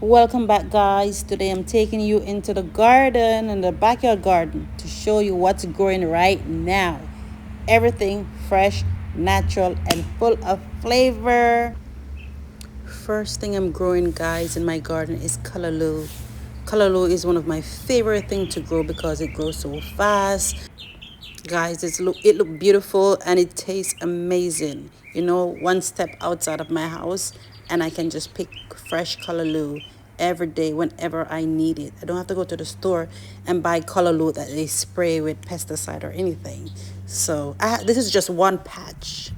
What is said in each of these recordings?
Welcome back, guys. Today I'm taking you into the garden and the backyard garden to show you what's growing right now. Everything fresh, natural, and full of flavor. First thing I'm growing, guys, in my garden is callaloo. Callaloo is one of my favorite things to grow because it grows so fast. Guys, it look beautiful and it tastes amazing. One step outside of my house and I can just pick fresh callaloo every day whenever I need it. I don't have to go to the store and buy callaloo that they spray with pesticide or anything. So this is just one patch.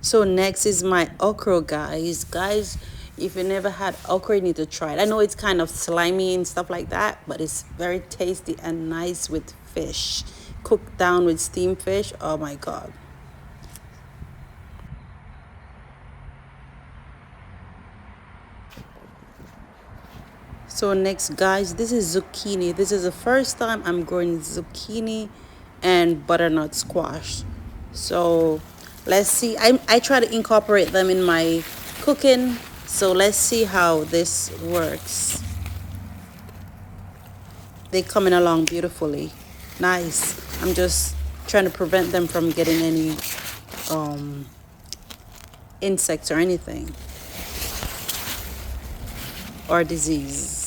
So next is my okra, guys. Guys, if you never had okra, you need to try it. I know it's kind of slimy and stuff like that, but it's very tasty and nice with fish. Cooked down with steamed fish. Oh my God. So next, guys, this is zucchini. This is the first time I'm growing zucchini and butternut squash. So let's see. I try to incorporate them in my cooking. So let's see how this works. They coming along beautifully. Nice. I'm just trying to prevent them from getting any um, insects or anything or disease.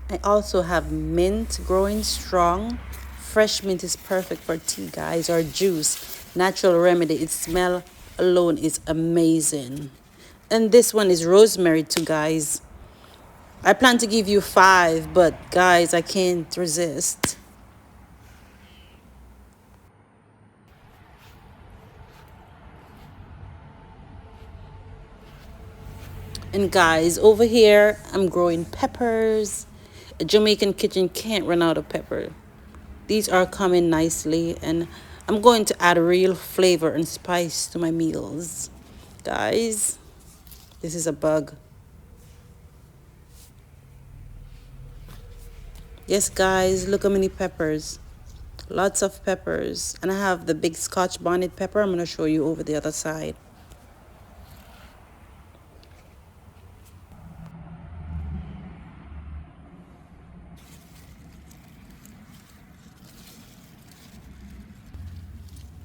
I also have mint growing strong. Fresh mint is perfect for tea, guys, or juice. Natural remedy. Its smell alone is amazing. And this one is rosemary too, guys. I plan to give you 5, but guys, I can't resist. And guys, over here, I'm growing peppers. A Jamaican kitchen can't run out of pepper. These are coming nicely, and I'm going to add real flavor and spice to my meals. Guys, this is a bug. Yes, guys, look how many peppers. Lots of peppers. And I have the big Scotch bonnet pepper. I'm going to show you over the other side.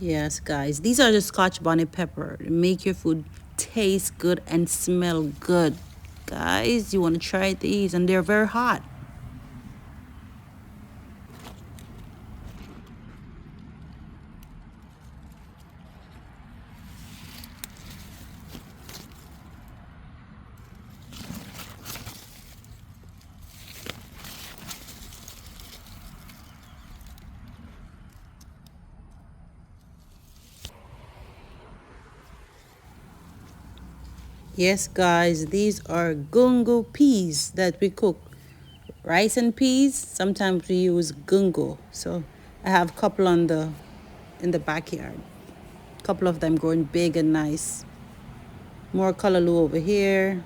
Yes, guys, these are the Scotch bonnet pepper. They make your food taste good and smell good. Guys, you want to try these, and they're very hot. Yes, guys, these are gungo peas that we cook. Rice and peas, sometimes we use gungo. So I have a couple in the backyard. A couple of them growing big and nice. More callaloo over here.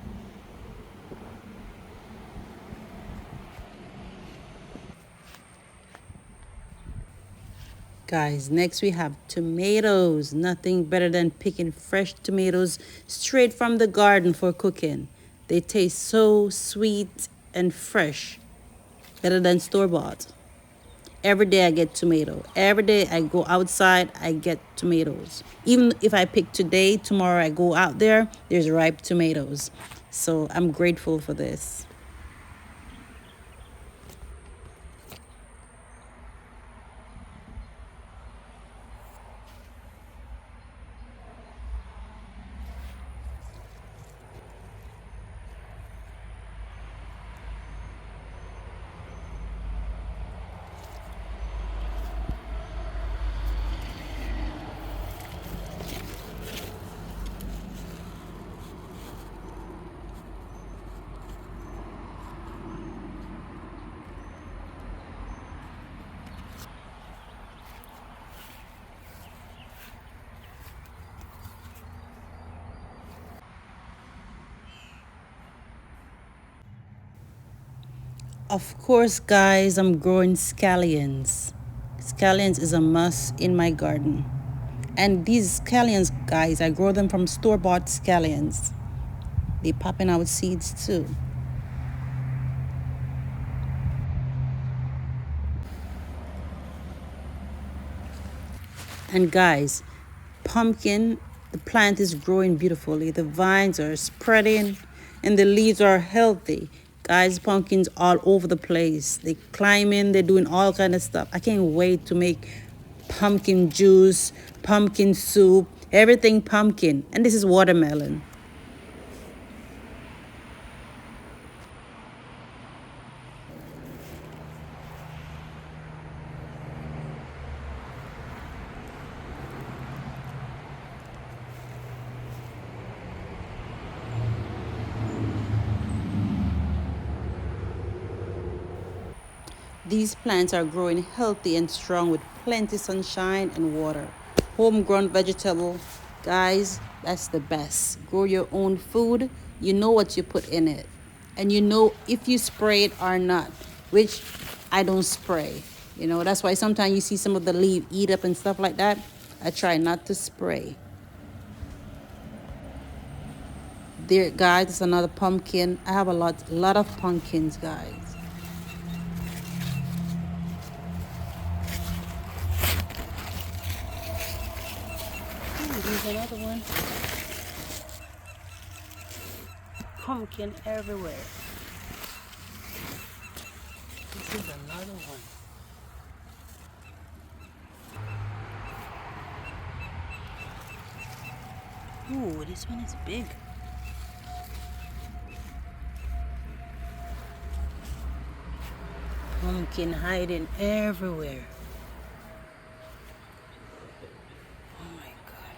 Guys, next we have tomatoes. Nothing better than picking fresh tomatoes straight from the garden for cooking. They taste so sweet and fresh, better than store-bought. Every day I get tomato. Every day I go outside, I get tomatoes. Even if I pick today, tomorrow I go out there, there's ripe tomatoes. So I'm grateful for this. Of course, guys, I'm growing scallions. Scallions is a must in my garden. And these scallions, guys, I grow them from store-bought scallions. They popping out seeds too. And guys, pumpkin, the plant is growing beautifully. The vines are spreading and the leaves are healthy. Guys, pumpkins all over the place. They climbing, they're doing all kind of stuff. I can't wait to make pumpkin juice, pumpkin soup, everything pumpkin. And this is watermelon. These plants are growing healthy and strong with plenty sunshine and water. Homegrown vegetable, guys, that's the best. Grow your own food. You know what you put in it. And you know if you spray it or not, which I don't spray. You know, that's why sometimes you see some of the leaf eat up and stuff like that. I try not to spray. There, guys, it's another pumpkin. I have a lot of pumpkins, guys. Ooh, there's another one. Pumpkin everywhere. This is another one. Ooh, this one is big. Pumpkin hiding everywhere. Oh my god.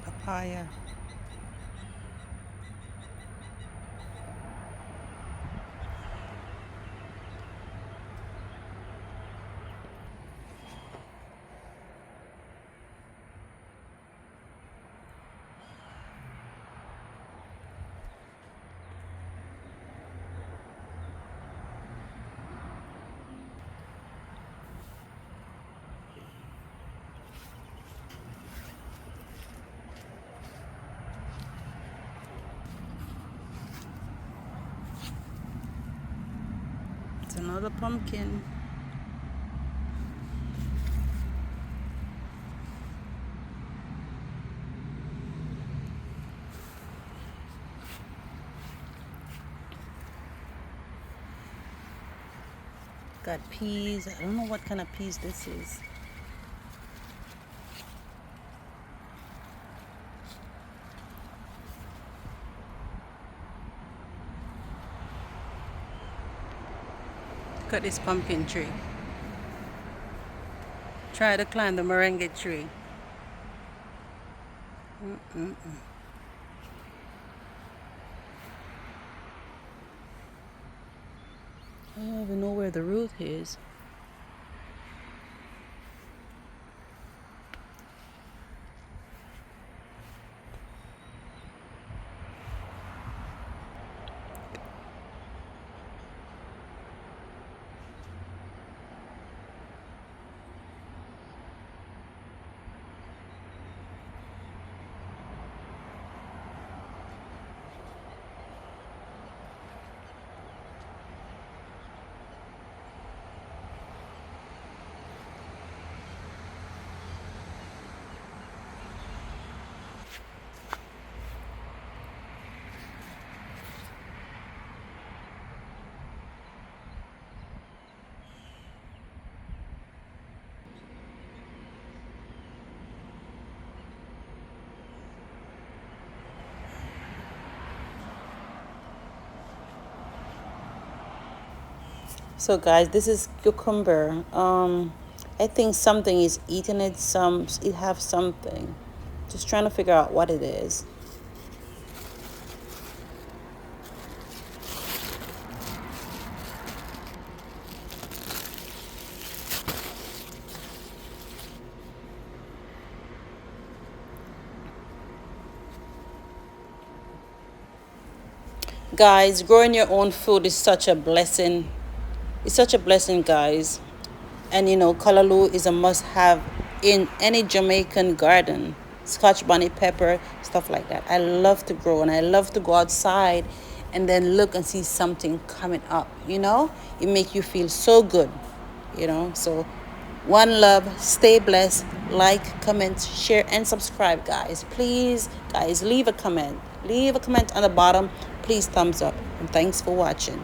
Papaya. It's another pumpkin. Got peas. I don't know what kind of peas this is. Look at this pumpkin tree. Try to climb the moringa tree. Mm-mm-mm. I don't even know where the root is. So guys, this is cucumber. I think something is eating it. It have something. Just trying to figure out what it is. Guys, growing your own food is such a blessing. It's such a blessing, guys. And you know, Callaloo is a must have in any Jamaican garden. Scotch bonnet pepper, stuff like that. I love to grow and I love to go outside and then look and see something coming up, you know? It makes you feel so good, you know? So one love, stay blessed, like, comment, share, and subscribe, guys. Please, guys, leave a comment. Leave a comment on the bottom. Please thumbs up. And thanks for watching.